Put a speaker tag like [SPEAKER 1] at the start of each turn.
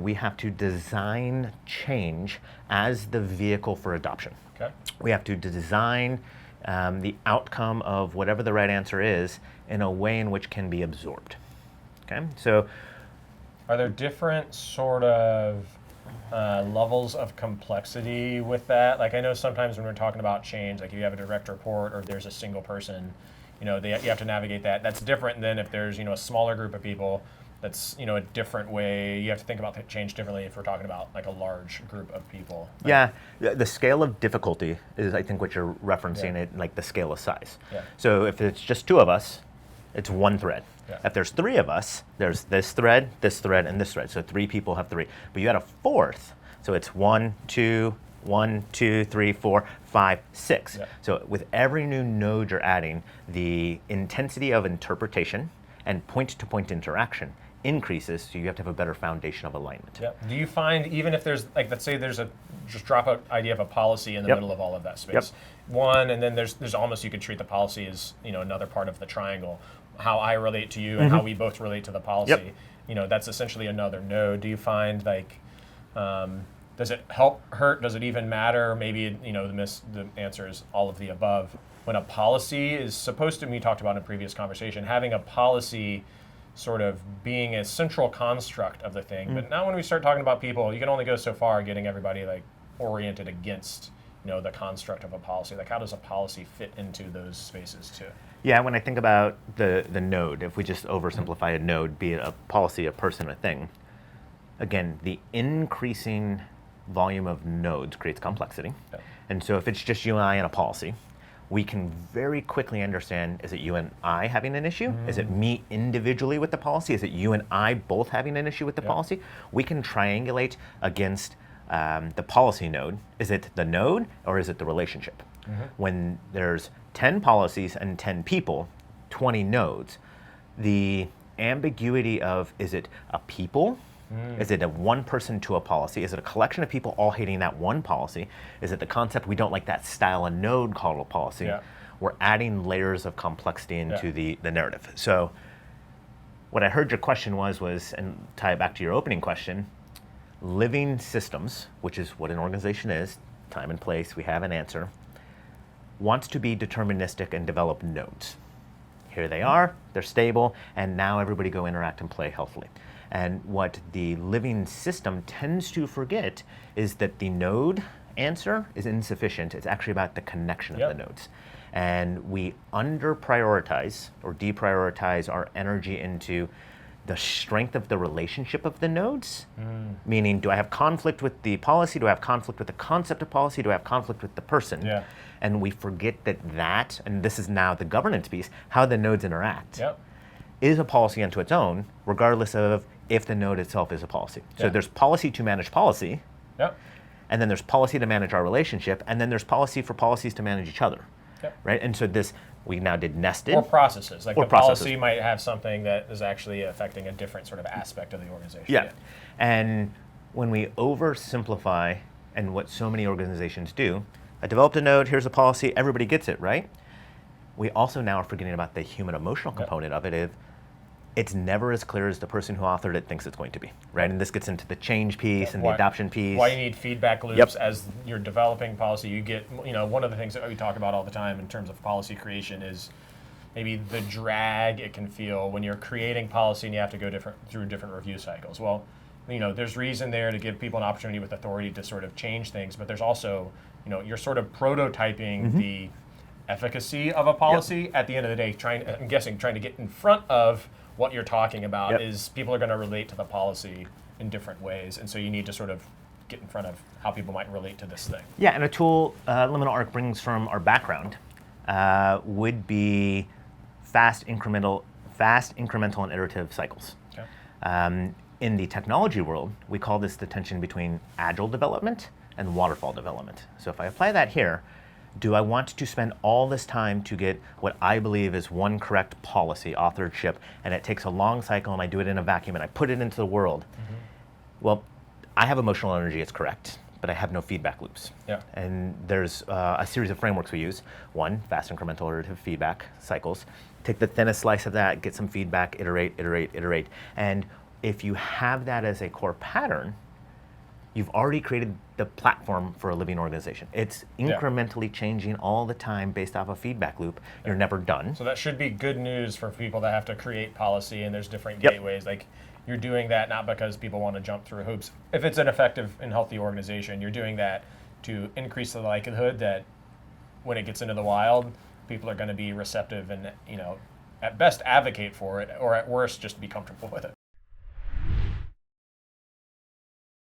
[SPEAKER 1] we have to design change as the vehicle for adoption.
[SPEAKER 2] Okay.
[SPEAKER 1] We have to design the outcome of whatever the right answer is in a way in which can be absorbed. Okay, so
[SPEAKER 2] are there different sort of levels of complexity with that? Like I know sometimes when we're talking about change, like if you have a direct report or if there's a single person, you have to navigate that. That's different than if there's a smaller group of people. That's a different way. You have to think about change differently if we're talking about like a large group of people.
[SPEAKER 1] Yeah, the scale of difficulty is, I think, what you're referencing, it like the scale of size.
[SPEAKER 2] Yeah.
[SPEAKER 1] So if it's just two of us, it's one thread.
[SPEAKER 2] Yeah.
[SPEAKER 1] If there's three of us, there's this thread, and this thread. So three people have three. But you add a fourth, so it's 1, 2, 1, 2, 3, 4, 5, 6.
[SPEAKER 2] Yeah.
[SPEAKER 1] So with every new node you're adding, the intensity of interpretation and point-to-point interaction increases, so you have to have a better foundation of alignment.
[SPEAKER 2] Yep. Do you find, even if there's, like, let's say there's a just drop out idea of a policy in the middle of all of that space, one, and then there's almost, you could treat the policy as another part of the triangle, how I relate to you and how we both relate to the policy. That's essentially another node. Do you find like, does it help, hurt? Does it even matter? Maybe the answer is all of the above. When a policy is supposed to, we talked about in a previous conversation, having a policy sort of being a central construct of the thing. But now when we start talking about people, you can only go so far getting everybody like oriented against the construct of a policy. Like how does a policy fit into those spaces too?
[SPEAKER 1] Yeah, when I think about the node, if we just oversimplify a node, be it a policy, a person, a thing, again, the increasing volume of nodes creates complexity.
[SPEAKER 2] Yeah.
[SPEAKER 1] And so if it's just you and I and a policy, we can very quickly understand, is it you and I having an issue? Is it me individually with the policy? Is it you and I both having an issue with the policy? We can triangulate against the policy node. Is it the node or is it the relationship? When there's 10 policies and 10 people, 20 nodes, the ambiguity of, is it a people? Is it a one person to a policy? Is it a collection of people all hating that one policy? Is it the concept we don't like that style of node called a policy?
[SPEAKER 2] Yeah.
[SPEAKER 1] We're adding layers of complexity into the narrative. So what I heard your question was, and tie it back to your opening question, living systems, which is what an organization is, time and place, we have an answer, wants to be deterministic and develop nodes. Here they are, they're stable, and now everybody go interact and play healthily. And what the living system tends to forget is that the node answer is insufficient. It's actually about the connection of the nodes. And we under-prioritize or deprioritize our energy into the strength of the relationship of the nodes, meaning do I have conflict with the policy? Do I have conflict with the concept of policy? Do I have conflict with the person?
[SPEAKER 2] Yeah.
[SPEAKER 1] And we forget that, and this is now the governance piece, how the nodes interact. Is a policy unto its own, regardless of if the node itself is a policy. So there's policy to manage policy, and then there's policy to manage our relationship, and then there's policy for policies to manage each other, right? And so this, we now did nested.
[SPEAKER 2] Or processes, like
[SPEAKER 1] or
[SPEAKER 2] the
[SPEAKER 1] processes.
[SPEAKER 2] policy might have something that is actually affecting a different sort of aspect of the organization.
[SPEAKER 1] Yeah, and when we oversimplify, and what so many organizations do, I developed a node, here's a policy, everybody gets it, right? We also now are forgetting about the human emotional component of it. It's never as clear as the person who authored it thinks it's going to be, right? And this gets into the change piece and the adoption piece.
[SPEAKER 2] Why you need feedback loops as you're developing policy. You get, one of the things that we talk about all the time in terms of policy creation is maybe the drag it can feel when you're creating policy and you have to go through different review cycles. Well, there's reason there to give people an opportunity with authority to sort of change things, but there's also, you're sort of prototyping the efficacy of a policy. At the end of the day, trying to get in front of what you're talking about is people are going to relate to the policy in different ways, and so you need to sort of get in front of how people might relate to this thing.
[SPEAKER 1] Yeah, and a tool Liminal Arc brings from our background would be fast, incremental, and iterative cycles. In the technology world, we call this the tension between agile development and waterfall development. So if I apply that here, do I want to spend all this time to get what I believe is one correct policy, authorship, and it takes a long cycle and I do it in a vacuum and I put it into the world? Well, I have emotional energy, it's correct, but I have no feedback loops. And there's a series of frameworks we use. One, fast, incremental, iterative feedback cycles. Take the thinnest slice of that, get some feedback, iterate. And if you have that as a core pattern, you've already created the platform for a living organization. It's incrementally changing all the time based off a feedback loop. You're never done.
[SPEAKER 2] So that should be good news for people that have to create policy, and there's different gateways. Like, you're doing that not because people want to jump through hoops. If it's an effective and healthy organization, you're doing that to increase the likelihood that when it gets into the wild, people are going to be receptive and, at best advocate for it, or at worst just be comfortable with it.